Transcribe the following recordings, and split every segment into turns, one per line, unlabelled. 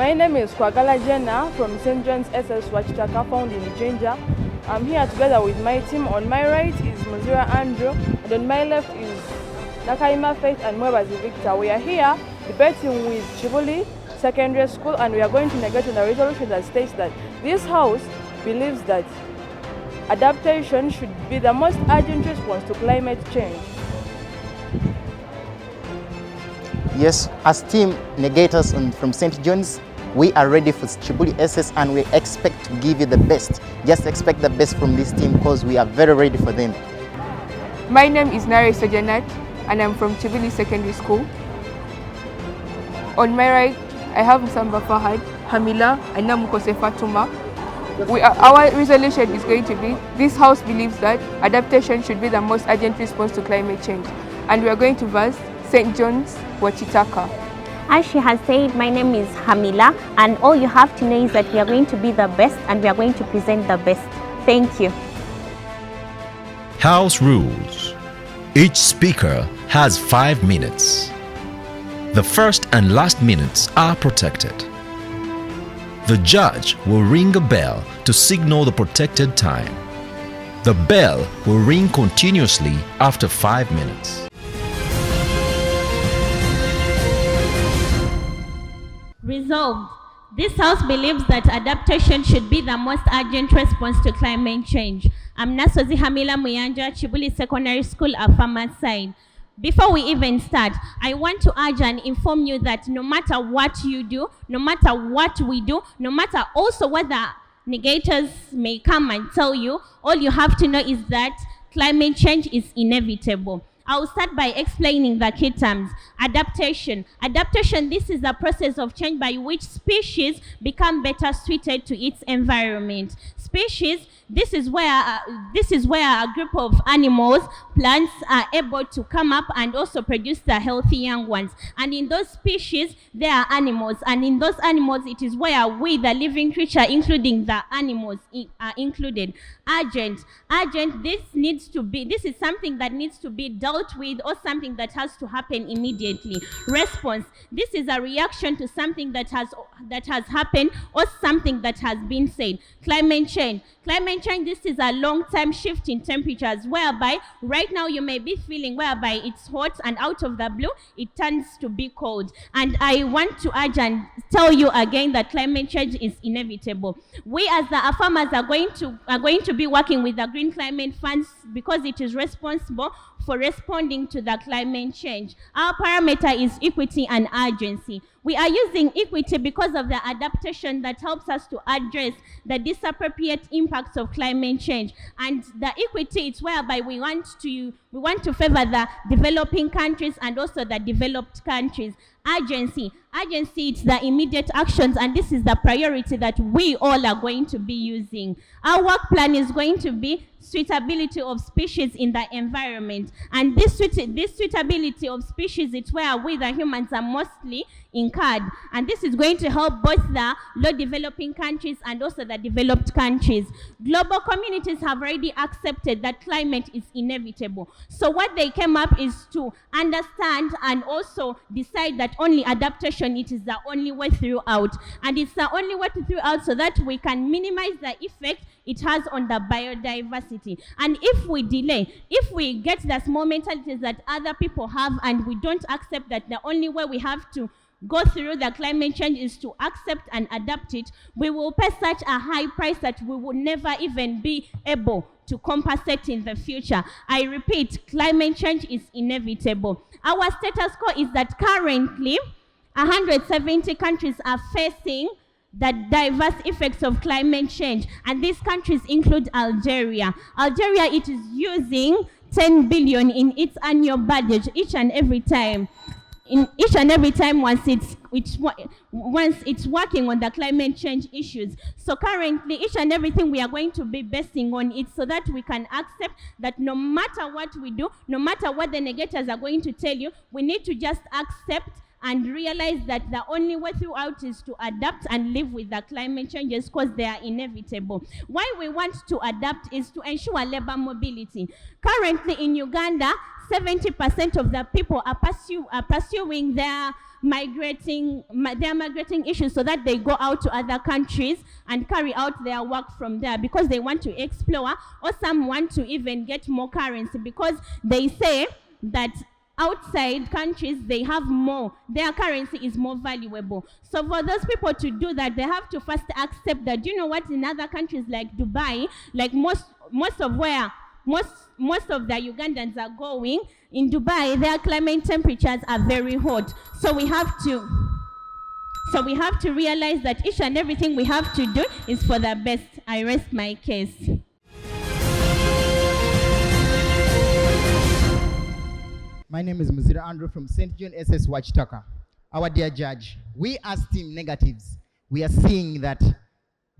My name is Kwagala Jenna from St.John'S SS Wakitaka, found in Ginger. I'm here together with my team. On my right is Muzira Andrew, and on my left is Nakaima Faith and Mwebazi Victor. We are here debating with Kibuli Secondary School, and we are going to negate on a resolution that states that this house believes that adaptation should be the most urgent response to climate change.
Yes, as team negators from St. John's, we are ready for Kibuli SS and we expect to give you the best. Just expect the best from this team because we are very ready for them.
My name is Nare Sojanat and I'm from Kibuli Secondary School. On my right, I have Msamba Fahad, Hamila, and Namukose Fatuma. Our resolution is going to be, this house believes that adaptation should be the most urgent response to climate change. And we are going to verse St. John'S, Wakitaka.
As she has said, my name is Hamila, and all you have to know is that we are going to be the best and we are going to present the best. Thank you.
House rules. Each speaker has 5 minutes. The first and last minutes are protected. The judge will ring a bell to signal the protected time. The bell will ring continuously after 5 minutes.
Resolved. This House believes that adaptation should be the most urgent response to climate change. I'm Nasozi Hamila Muyanja, Kibuli Secondary School, at Farmers Side. Before we even start, I want to urge and inform you that no matter what you do, no matter what we do, no matter also what the negators may come and tell you, all you have to know is that climate change is inevitable. I'll start by explaining the key terms. Adaptation. Adaptation, this is a process of change by which species become better suited to its environment. Species, this is where a group of animals, plants are able to come up and also produce the healthy young ones. And in those species, there are animals. And in those animals, it is where we, the living creature, including the animals, are included. Urgent. This is something that needs to be dealt with or something that has to happen immediately. Response. This is a reaction to something that has happened or something that has been said. Climate change. Climate change, this is a long-term shift in temperatures whereby right now you may be feeling whereby it's hot and out of the blue it turns to be cold. And I want to urge and tell you again that climate change is inevitable. We as the farmers are going to be working with the Green Climate Funds because it is responsible for responding to the climate change. Our parameter is equity and urgency. We are using equity because of the adaptation that helps us to address the disappropriate impacts of climate change. And the equity is whereby we want to favor the developing countries and also the developed countries. Urgency, it's the immediate actions, and this is the priority that we all are going to be using. Our work plan is going to be suitability of species in the environment. And this suitability of species is where we, the humans, are mostly incurred. And this is going to help both the low developing countries and also the developed countries. Global communities have already accepted that climate is inevitable. So what they came up is to understand and also decide that only adaptation, it is the only way throughout. And it's the only way throughout so that we can minimize the effect it has on the biodiversity. And if we delay, if we get the small mentalities that other people have and we don't accept that the only way we have to go through the climate change is to accept and adapt it, we will pay such a high price that we will never even be able to compensate in the future. I repeat, climate change is inevitable. Our status quo is that currently 170 countries are facing the diverse effects of climate change, and these countries include Algeria. Algeria, it is using 10 billion in its annual budget each and every time. Once it's working on the climate change issues. So currently, each and everything we are going to be basing on it so that we can accept that no matter what we do, no matter what the negators are going to tell you, we need to just accept and realize that the only way throughout is to adapt and live with the climate changes because they are inevitable. Why we want to adapt is to ensure labor mobility. Currently in Uganda, 70% of the people are pursuing their migrating issues so that they go out to other countries and carry out their work from there because they want to explore, or some want to even get more currency because they say that outside countries they have more, their currency is more valuable. So for those people to do that, they have to first accept that, you know what, in other countries like Dubai, like most of the Ugandans are going, in Dubai their climate temperatures are very hot. So we have to realize that each and everything we have to do is for the best. I rest my case.
My name is Muzira Andrew from St.John'S Wakitaka. Our dear judge, we as team negatives, we are seeing that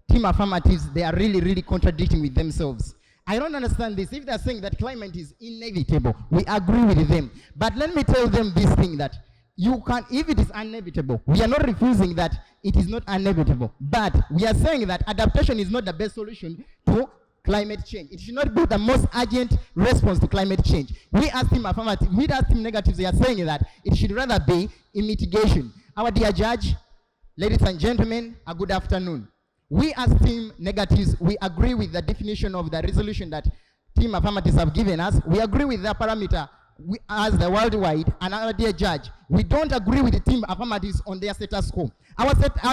team affirmatives, they are really contradicting with themselves. I don't understand this. If they're saying that climate is inevitable, we agree with them. But let me tell them this thing, that you can, if it is inevitable, we are not refusing that it is not inevitable. But we are saying that adaptation is not the best solution to climate change. It should not be the most urgent response to climate change. We as team affirmative, we as team negatives, they are saying that it should rather be in mitigation. Our dear judge, ladies and gentlemen, a good afternoon. We as team negatives, we agree with the definition of the resolution that team affirmatives have given us. We agree with the parameter as the worldwide, and our dear judge, we don't agree with the team affirmatives on their status quo.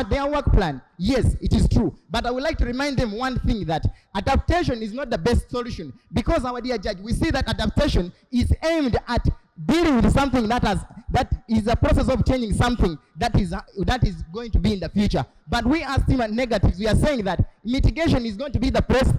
Their work plan, yes, it is true, but I would like to remind them one thing, that adaptation is not the best solution, because our dear judge, we see that adaptation is aimed at dealing with something that is a process of changing something that is going to be in the future. But we as team negatives, we are saying that mitigation is going to be the best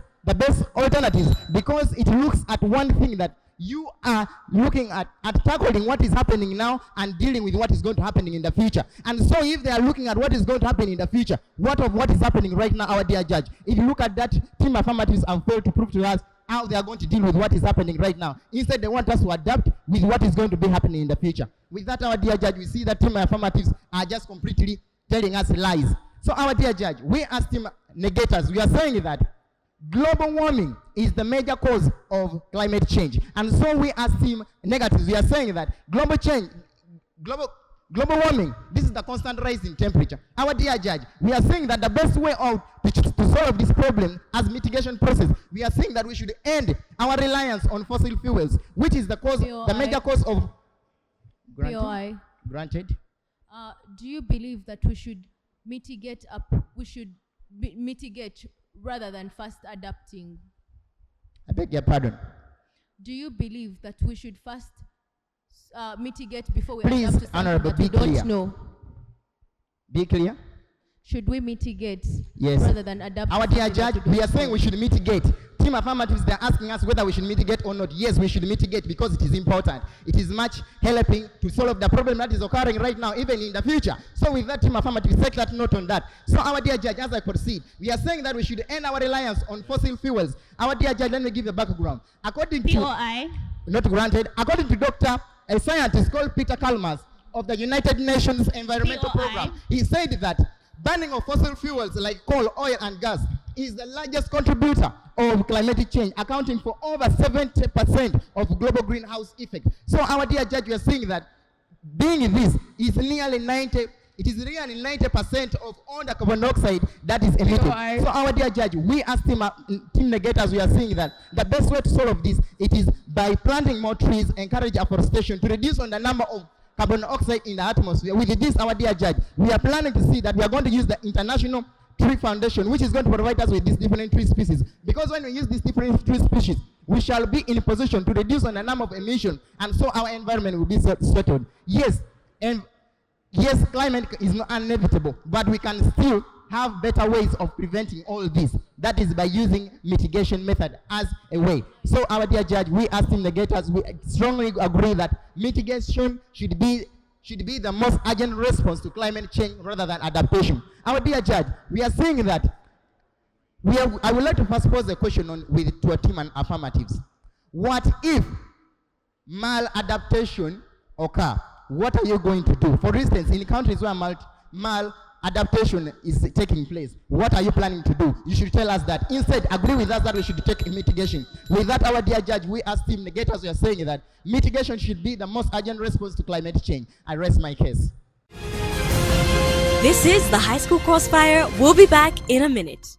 alternative, because it looks at one thing, that you are looking at tackling what is happening now and dealing with what is going to happen in the future. And so if they are looking at what is going to happen in the future, what is happening right now, our dear judge, if you look at that, team affirmatives have failed to prove to us how they are going to deal with what is happening right now. Instead, they want us to adapt with what is going to be happening in the future. With that, our dear judge, we see that team affirmatives are just completely telling us lies. So our dear judge, we as team negators, we are saying that global warming is the major cause of climate change. And so we as team negatives, we are saying that global warming, this is the constant rise in temperature. Our dear judge, we are saying that the best way out to solve this problem as mitigation process, we are saying that we should end our reliance on fossil fuels, which is the major cause of granted.
Do you believe that we should mitigate rather than first adapting?
I beg your pardon.
Do you believe that we should first mitigate before we
Please,
adapt to something
Honorable,
that we
be clear.
don't know?
Be clear.
Should we mitigate
Yes.
rather than adapt?
Our dear judge, we are saying we should mitigate. Team affirmatives, they're asking us whether we should mitigate or not. Yes, we should mitigate because it is important. It is much helping to solve the problem that is occurring right now, even in the future. So with that, team affirmative, take that note on that. So our dear judge, as I proceed, we are saying that we should end our reliance on fossil fuels. Our dear judge, let me give the background. According to not granted, according to a scientist called Peter Kalmas of the United Nations Environmental Program, he said that burning of fossil fuels like coal, oil, and gas is the largest contributor of climatic change, accounting for over 70% of global greenhouse effect. So our dear judge, we are saying that being this is nearly 90% of all the carbon dioxide that is emitted. So our dear judge, we as team negators, we are saying that the best way to solve this, it is by planting more trees, encourage afforestation to reduce on the number of carbon dioxide in the atmosphere. With this, our dear judge, we are planning to see that we are going to use the International Tree Foundation, which is going to provide us with these different tree species. Because when we use these different tree species, we shall be in a position to reduce on the number of emissions, and so our environment will be settled. Yes, and yes, climate is not inevitable, but we can still have better ways of preventing all this. That is by using mitigation method as a way. So our dear judge, we as team negators, we strongly agree that mitigation should be the most urgent response to climate change rather than adaptation. Our dear judge, we are saying that I would like to first pose a question to a team and affirmatives. What if maladaptation occur? What are you going to do? For instance, in countries where
adaptation is taking place. What are you planning to do? You should tell us that. Instead, agree with us that we should take mitigation. With that, our dear judge, we as team negators, we are saying that mitigation should be the most urgent response to climate change. I rest my case.
This is the High School Crossfire. We'll be back in a minute.